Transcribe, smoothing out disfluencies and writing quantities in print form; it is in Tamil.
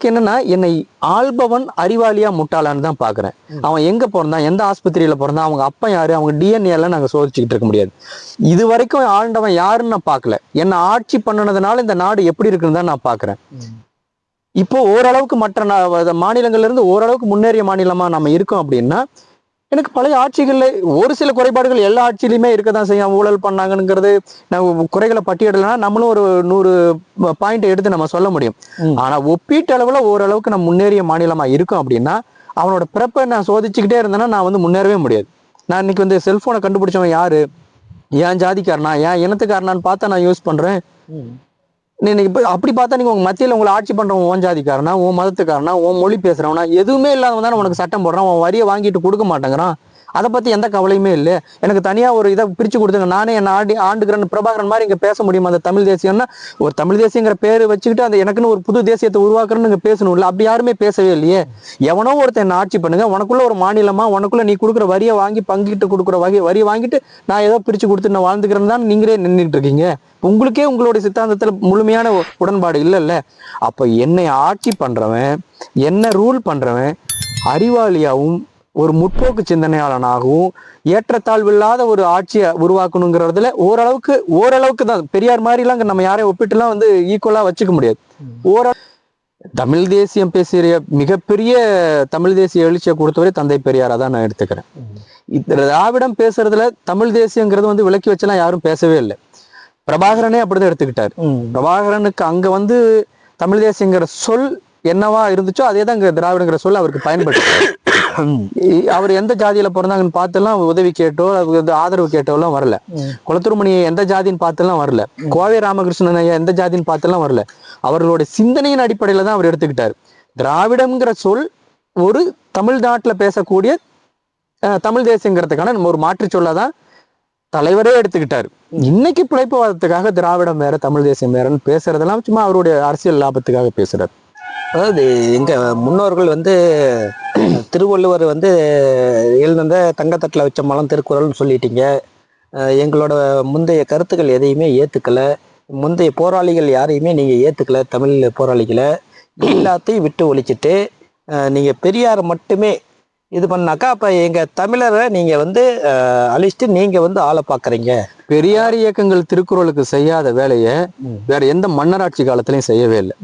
எனக்கு என்னன்னா, என்னை ஆள்பவன் அறிவாளியா முட்டாளான்னு தான் பாக்குறேன். அவன் எங்க பிறந்தான், எந்த ஆஸ்பத்திரியில பிறந்தான், அவங்க அப்பா யாரு, அவங்க டிஎன்ஏ எல்லாம் நாங்க சோதிச்சுக்கிட்டு இருக்க முடியாது. இது வரைக்கும் ஆண்டவன் யாருன்னு நான் பார்க்கல. என்ன ஆட்சி பண்ணுனதுனால இந்த நாடு எப்படி இருக்குன்னு தான் நான் பாக்குறேன். இப்போ ஓரளவுக்கு மற்ற மாநிலங்கள்ல இருந்து ஓரளவுக்கு முன்னேறிய மாநிலமா நம்ம இருக்கோம் அப்படின்னா, எனக்கு பழைய ஆட்சிகள்ல ஒரு சில குறைபாடுகள் எல்லா ஆட்சியிலுமே இருக்கதான் செய்யும். ஊழல் பண்ணாங்கங்கிறது நம்ம குறைகளை பட்டியலிடலைன்னா நம்மளும் ஒரு 100 பாயிண்ட் எடுத்து நம்ம சொல்ல முடியும். ஆனா ஒப்பீட்டு அளவுல ஓரளவுக்கு நம்ம முன்னேறிய மாநிலமா இருக்கும் அப்படின்னா, அவனோட பிறப்பை நான் சோதிச்சுக்கிட்டே இருந்தேன்னா நான் வந்து முன்னேறவே முடியாது. நான் இன்னைக்கு வந்து செல்போனை கண்டுபிடிச்சவன் யாரு, என் ஜாதிக்காரனா, என் இனத்துக்காரனான்னு பார்த்தா நான் யூஸ் பண்றேன். நீங்க இப்ப அப்படி பார்த்தா நீங்க உங்க மத்தியில உங்களை ஆட்சி பண்றவன் உன் ஜாதிக்காரனா, உன் மதத்துக்காரனா, உன் மொழி பேசுறவனா, எதுவுமே இல்லாதவன் தானே உனக்கு சட்டம் போடுறான். உன் வரியை வாங்கிட்டு கொடுக்க மாட்டேங்கிறான். அதை பத்தி எந்த கவலையுமே இல்லை. எனக்கு தனியா ஒரு இதை பிரிச்சு கொடுத்துங்க, நானே என்ன ஆண்டுகிறேன் பிரபாகரன் மாதிரி இங்க பேச முடியுமா? அந்த தமிழ் தேசியம்னா ஒரு தமிழ் தேசியங்கிற பேரு வச்சுக்கிட்டு அந்த எனக்குன்னு ஒரு புது தேசியத்தை உருவாக்குறேன்னு இங்க பேசணும் இல்லை? அப்படி யாருமே பேசவே இல்லையே. எவனோ ஒருத்தன் என்ன ஆட்சி பண்ணுங்க, உனக்குள்ள ஒரு மாநிலமா, உனக்குள்ள நீ கொடுக்குற வரியை வாங்கி பங்கிட்டு கொடுக்குற வரி வாங்கிட்டு நான் ஏதோ பிரிச்சு கொடுத்து நான் வாழ்ந்துக்கிறேன்னு தான் நீங்களே நின்றுட்டு இருக்கீங்க. உங்களுக்கே உங்களுடைய சித்தாந்தத்துல முழுமையான உடன்பாடு இல்லைல்ல. அப்ப என்னை ஆட்சி பண்றவன், என்ன ரூல் பண்றவன் அறிவாளியாவும் ஒரு முற்போக்கு சிந்தனையாளனாகவும் ஏற்றத்தாழ்வில்லாத ஒரு ஆட்சியை உருவாக்கணுங்கிறதுல ஓரளவுக்கு தான். பெரியார் மாதிரி எல்லாம் நம்ம யாரையும் ஒப்பிட்டுலாம் வந்து ஈக்குவலா வச்சுக்க முடியாது. தமிழ் தேசியம் பேசிய மிகப்பெரிய தமிழ் தேசிய எழுச்சியை கொடுத்தவரை தந்தை பெரியாரா தான் நான் எடுத்துக்கிறேன். திராவிடம் பேசுறதுல தமிழ் தேசியங்கிறது வந்து விலக்கி வச்செல்லாம் யாரும் பேசவே இல்லை. பிரபாகரனே அப்படிதான் எடுத்துக்கிட்டாரு. பிரபாகரனுக்கு அங்க வந்து தமிழ் தேசியங்கிற சொல் என்னவா இருந்துச்சோ அதே தான் இங்க திராவிடங்கிற சொல் அவருக்கு பயன்படுத்த. அவர் எந்த ஜாதியில பிறந்தாங்கன்னு பார்த்தெல்லாம் உதவி கேட்டோ ஆதரவு கேட்டோ எல்லாம் வரல. குளத்தூர்மணி எந்த ஜாதின்னு பார்த்தெல்லாம் வரல. கோவை ராமகிருஷ்ணன் ஐயா எந்த ஜாதின்னு பார்த்தெல்லாம் வரல. அவர்களுடைய சிந்தனையின் அடிப்படையில தான் அவர் எடுத்துக்கிட்டாரு. திராவிடம்ங்கிற சொல் ஒரு தமிழ்நாட்டுல பேசக்கூடிய தமிழ் தேசியங்கிறதுக்கான நம்ம ஒரு மாற்று சொல்லாதான் தலைவரே எடுத்துக்கிட்டாரு. இன்னைக்கு பிழைப்புவாதத்துக்காக திராவிடம் வேற தமிழ் தேசியம் வேறன்னு பேசுறதெல்லாம் சும்மா அவருடைய அரசியல் லாபத்துக்காக பேசுறாரு. அதாவது எங்க முன்னோர்கள் வந்து திருவள்ளுவர் வந்து எழுந்த தங்கத்தட்டில் வச்ச மலம் திருக்குறள்னு சொல்லிட்டீங்க. எங்களோட முந்தைய கருத்துக்கள் எதையுமே ஏத்துக்கல. முந்தைய போராளிகள் யாரையுமே நீங்க ஏத்துக்கல. தமிழ் போராளிகளை எல்லாத்தையும் விட்டு ஒழிச்சிட்டு நீங்க பெரியாரை மட்டுமே இது பண்ணாக்கா அப்ப எங்க தமிழரை நீங்க வந்து அழிச்சிட்டு நீங்க வந்து ஆளை பாக்குறீங்க. பெரியார் இயக்கங்கள் திருக்குறளுக்கு செய்யாத வேலையை வேற எந்த மன்னராட்சி காலத்திலையும் செய்யவே இல்லை.